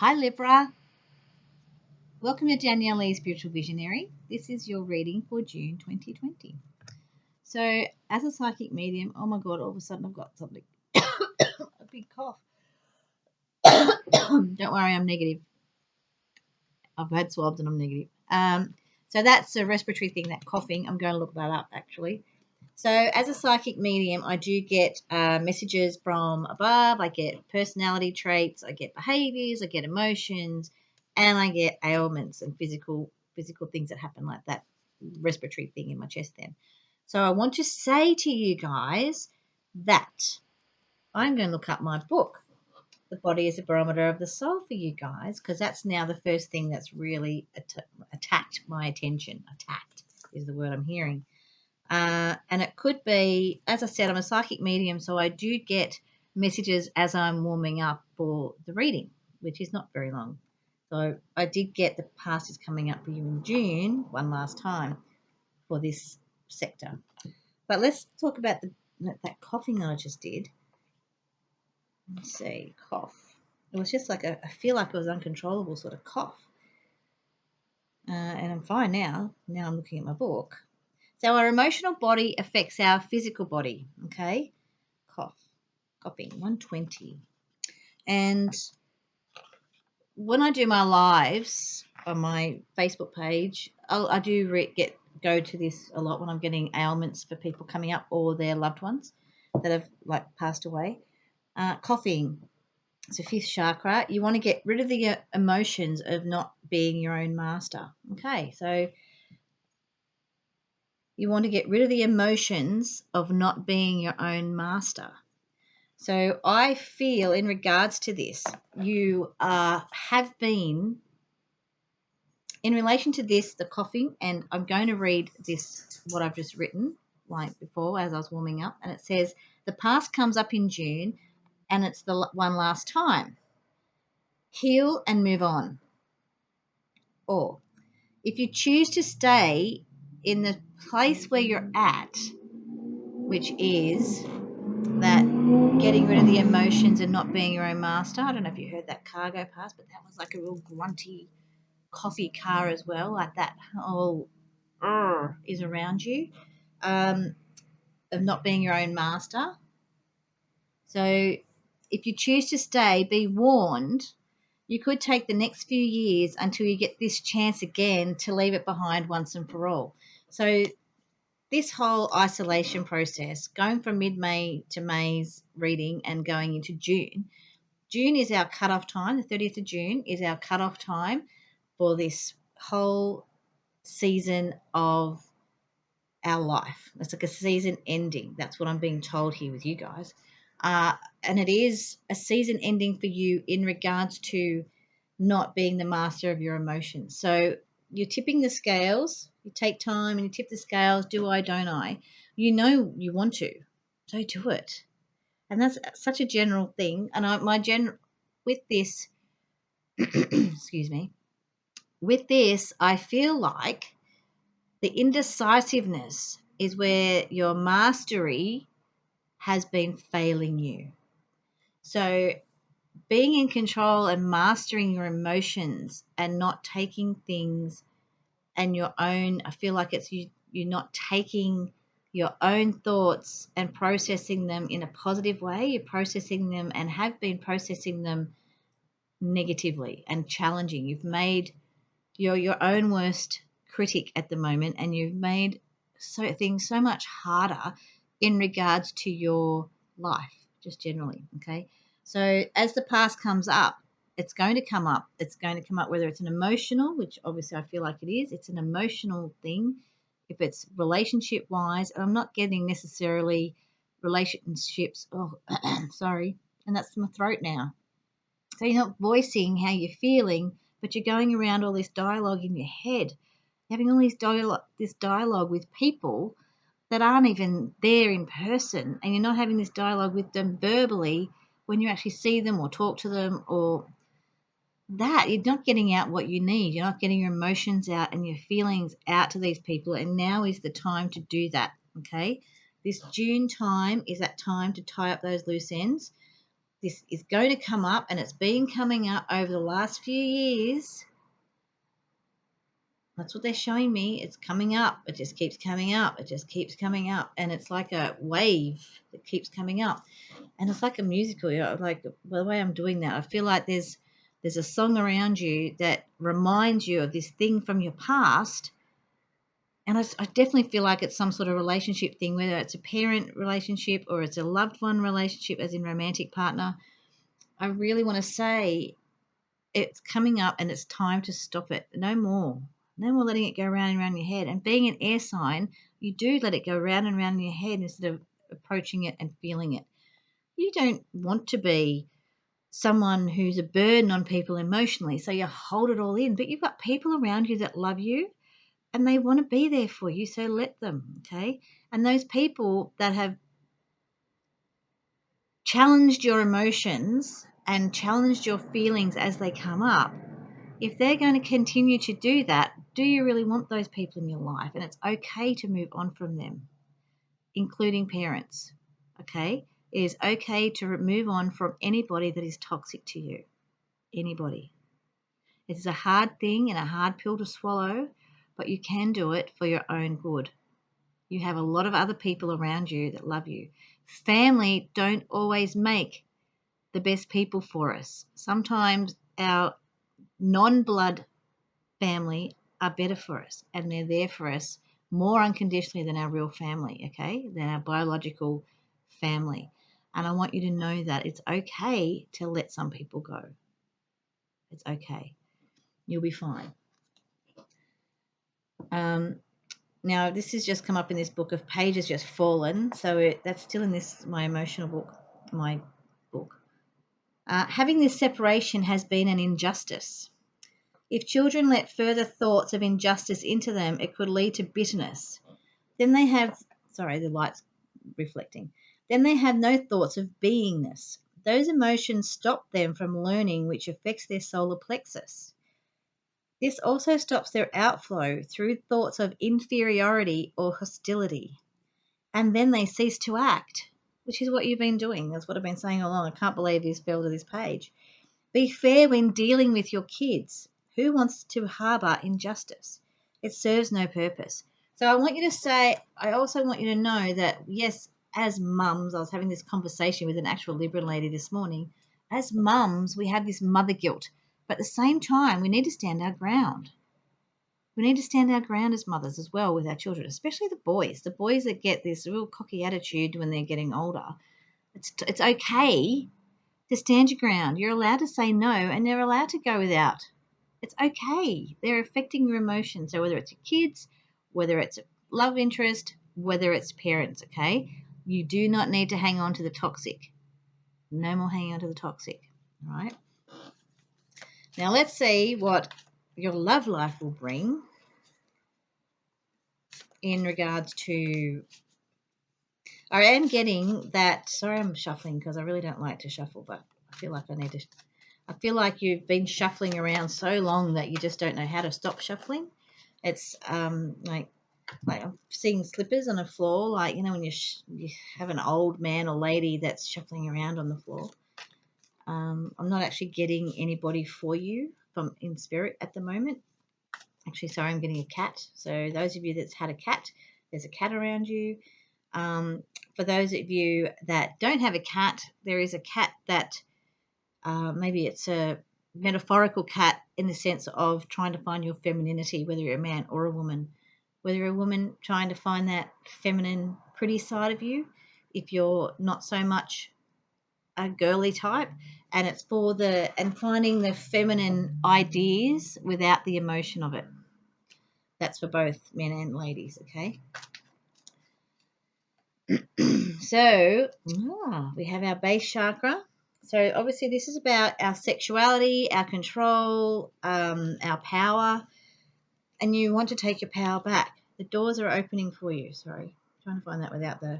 Hi Libra, welcome to Danielle Lee Spiritual Visionary. This is your reading for June 2020. So, as a psychic medium, oh my god, all of a sudden I've got something, a big cough. Don't worry, I'm negative. I've had swabs and I'm negative. So that's a respiratory thing, that coughing. I'm going to look that up actually. So, as a psychic medium, I do get messages from above. I get personality traits, I get behaviors, I get emotions, and I get ailments and physical things that happen, like that respiratory thing in my chest. Then, so I want to say to you guys that I'm going to look up my book. The body is a barometer of the soul for you guys, because that's now the first thing that's really attacked my attention. Attacked is the word I'm hearing. And it could be, as I said, I'm a psychic medium, so I do get messages as I'm warming up for the reading, which is not very long. So I did get the past is coming up for you in June one last time for this sector. But let's talk about that coughing that I just did. Let's see, cough. It was just like I feel like it was uncontrollable sort of cough. And I'm fine now. Now I'm looking at my book. So our emotional body affects our physical body, okay? Coughing, 120. And when I do my lives on my Facebook page, I do go to this a lot when I'm getting ailments for people coming up or their loved ones that have passed away. Coughing, it's a fifth chakra. You want to get rid of the emotions of not being your own master. Okay, so you want to get rid of the emotions of not being your own master. So I feel in regards to this, you have been, in relation to this, the coughing, and I'm going to read this, what I've just written, like before as I was warming up, and it says, the past comes up in June, and it's the one last time. Heal and move on. Or, if you choose to stay in the place where you're at, which is that getting rid of the emotions and not being your own master. I don't know if you heard that car go past, but that was like a real grunty coffee car as well, like that whole is around you, of not being your own master. So if you choose to stay, be warned, you could take the next few years until you get this chance again to leave it behind once and for all. So this whole isolation process, going from mid-May to May's reading and going into June, June is our cut-off time. The 30th of June is our cut-off time for this whole season of our life. It's like a season ending. That's what I'm being told here with you guys. And it is a season ending for you in regards to not being the master of your emotions. So you're tipping the scales. You take time and you tip the scales. Do I, don't I? You know you want to. So do it. And that's such a general thing. And with this, excuse me, with this, I feel like the indecisiveness is where your mastery has been failing you. So being in control and mastering your emotions and not taking things and your own, I feel like it's you're not taking your own thoughts and processing them in a positive way. You're processing them and have been processing them negatively and challenging. You've made your own worst critic at the moment, and you've made things so much harder in regards to your life, just generally. Okay, so as the past comes up, it's going to come up. It's going to come up whether it's an emotional, which obviously I feel like it is. It's an emotional thing. If it's relationship wise, and I'm not getting necessarily relationships. Oh, sorry, and that's my throat now. So you're not voicing how you're feeling, but you're going around all this dialogue in your head, having all this dialogue with people that aren't even there in person, and you're not having this dialogue with them verbally when you actually see them or talk to them, or that you're not getting out what you need. You're not getting your emotions out and your feelings out to these people, and now is the time to do that. Okay, this June time is that time to tie up those loose ends. This is going to come up, and it's been coming up over the last few years. That's what they're showing me. It's coming up. It just keeps coming up. It just keeps coming up. And it's like a wave that keeps coming up. And it's like a musical. Like the way I'm doing that, I feel like there's a song around you that reminds you of this thing from your past. And I definitely feel like it's some sort of relationship thing, whether it's a parent relationship or it's a loved one relationship, as in romantic partner. I really want to say it's coming up and it's time to stop it. No more. No more letting it go round and round your head. And being an air sign, you do let it go round and round in your head instead of approaching it and feeling it. You don't want to be someone who's a burden on people emotionally, so you hold it all in. But you've got people around you that love you and they want to be there for you, so let them, okay? And those people that have challenged your emotions and challenged your feelings as they come up, if they're going to continue to do that, do you really want those people in your life? And it's okay to move on from them, including parents, okay? It is okay to move on from anybody that is toxic to you, anybody. It is a hard thing and a hard pill to swallow, but you can do it for your own good. You have a lot of other people around you that love you. Family don't always make the best people for us. Sometimes our non-blood family are better for us, and they're there for us more unconditionally than our real family, okay, than our biological family. And I want you to know that it's okay to let some people go. It's okay. You'll be fine. Now, this has just come up in this book of pages just fallen, so that's still in this my emotional book, my book. Having this separation has been an injustice. If children let further thoughts of injustice into them, it could lead to bitterness. Then they have, sorry, the light's reflecting. Then they have no thoughts of beingness. Those emotions stop them from learning, which affects their solar plexus. This also stops their outflow through thoughts of inferiority or hostility. And then they cease to act, which is what you've been doing. That's what I've been saying all along. I can't believe this fell to this page. Be fair when dealing with your kids. Who wants to harbour injustice? It serves no purpose. So I want you to say, I also want you to know that, yes, as mums, I was having this conversation with an actual Libran lady this morning. As mums, we have this mother guilt. But at the same time, we need to stand our ground. We need to stand our ground as mothers as well with our children, especially the boys. The boys that get this real cocky attitude when they're getting older. It's okay to stand your ground. You're allowed to say no, and they're allowed to go without. It's okay. They're affecting your emotions. So whether it's your kids, whether it's a love interest, whether it's parents, okay? You do not need to hang on to the toxic. No more hanging on to the toxic, all right? Now let's see what your love life will bring in regards to, I am getting that, sorry I'm shuffling because I really don't like to shuffle, but I feel like I feel like you've been shuffling around so long that you just don't know how to stop shuffling. It's like I'm seeing slippers on the floor, like, you know, when you have an old man or lady that's shuffling around on the floor. I'm not actually getting anybody for you from in spirit at the moment. Actually, sorry, I'm getting a cat. So those of you that's had a cat, there's a cat around you. For those of you that don't have a cat, there is a cat that maybe it's a metaphorical cat in the sense of trying to find your femininity, whether you're a man or a woman. Whether you're a woman trying to find that feminine, pretty side of you, if you're not so much a girly type, and it's for finding the feminine ideas without the emotion of it. That's for both men and ladies, okay? So we have our base chakra. So obviously this is about our sexuality, our control, our power, and you want to take your power back. The doors are opening for you. Sorry, I'm trying to find that without the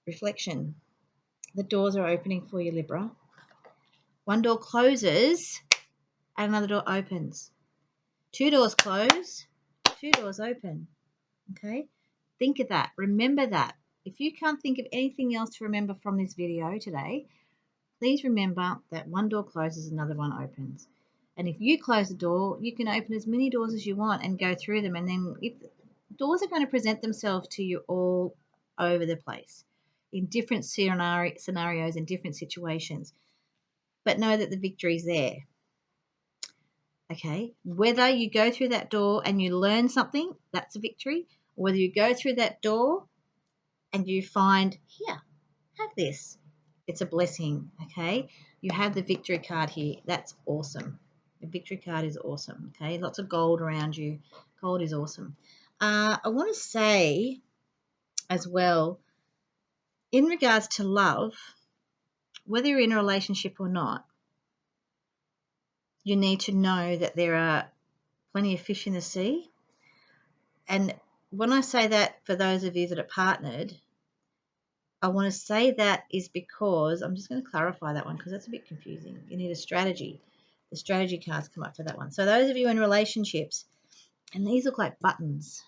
reflection. The doors are opening for you, Libra. One door closes and another door opens. Two doors close, two doors open. Okay? Think of that. Remember that. If you can't think of anything else to remember from this video today, Please remember that one door closes, another one opens. And if you close the door, you can open as many doors as you want and go through them. And then if doors are going to present themselves to you all over the place in different scenarios and different situations. But know that the victory is there. Okay, whether you go through that door and you learn something, that's a victory. Or whether you go through that door and you find, here, have this, it's a blessing. Okay, you have the victory card here. That's awesome. The victory card is awesome. Okay, lots of gold around you. Gold is awesome. I want to say as well, in regards to love, whether you're in a relationship or not, you need to know that there are plenty of fish in the sea. And when I say that, for those of you that are partnered, I want to say that is because I'm just going to clarify that one because that's a bit confusing. You need a strategy. The strategy cards come up for that one. So those of you in relationships, and these look like buttons.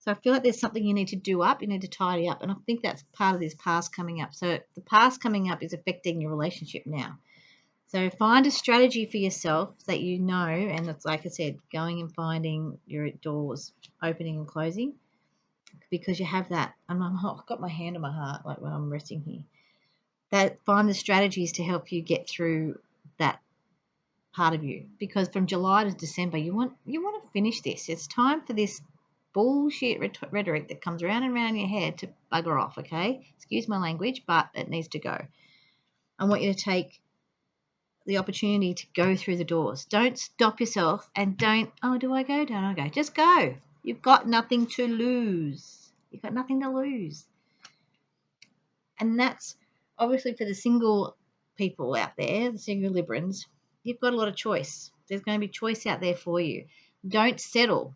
So I feel like there's something you need to do up, you need to tidy up. And I think that's part of this past coming up. So the past coming up is affecting your relationship now. So find a strategy for yourself that you know, and it's like I said, going and finding your doors opening and closing, because you have that. I've got my hand on my heart, like when I'm resting here. That find the strategies to help you get through that part of you, because from July to December, you want to finish this. It's time for this bullshit rhetoric that comes around and around in your head to bugger off. Okay, excuse my language, but it needs to go. I want you to take the opportunity to go through the doors. Don't stop yourself and don't, oh, do I go? Don't I go? Just go. You've got nothing to lose. You've got nothing to lose. And that's obviously for the single people out there, the single Librans, you've got a lot of choice. There's going to be choice out there for you. Don't settle.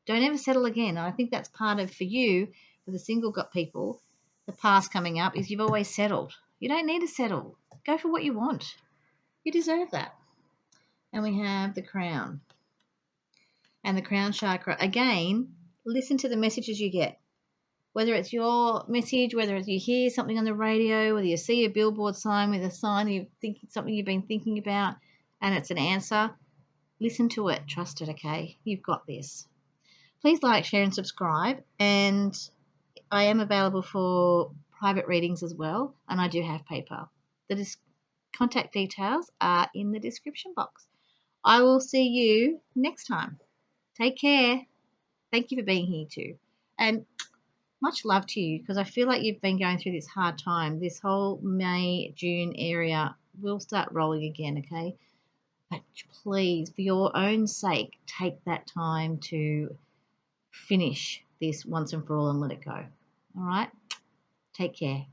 Don't ever settle again. And I think that's part of, for you, for the single got people, the past coming up is you've always settled. You don't need to settle. Go for what you want. You deserve that. And we have the crown. And the crown chakra. Again, listen to the messages you get. Whether it's your message, whether it's you hear something on the radio, whether you see a billboard sign with a sign you think something you've been thinking about and it's an answer, listen to it. Trust it, okay? You've got this. Please like, share and subscribe. And I am available for private readings as well. And I do have PayPal. The contact details are in the description box. I will see you next time. Take care. Thank you for being here too. And much love to you, because I feel like you've been going through this hard time. This whole May, June area will start rolling again, okay? But please, for your own sake, take that time to finish this once and for all and let it go. All right? Take care.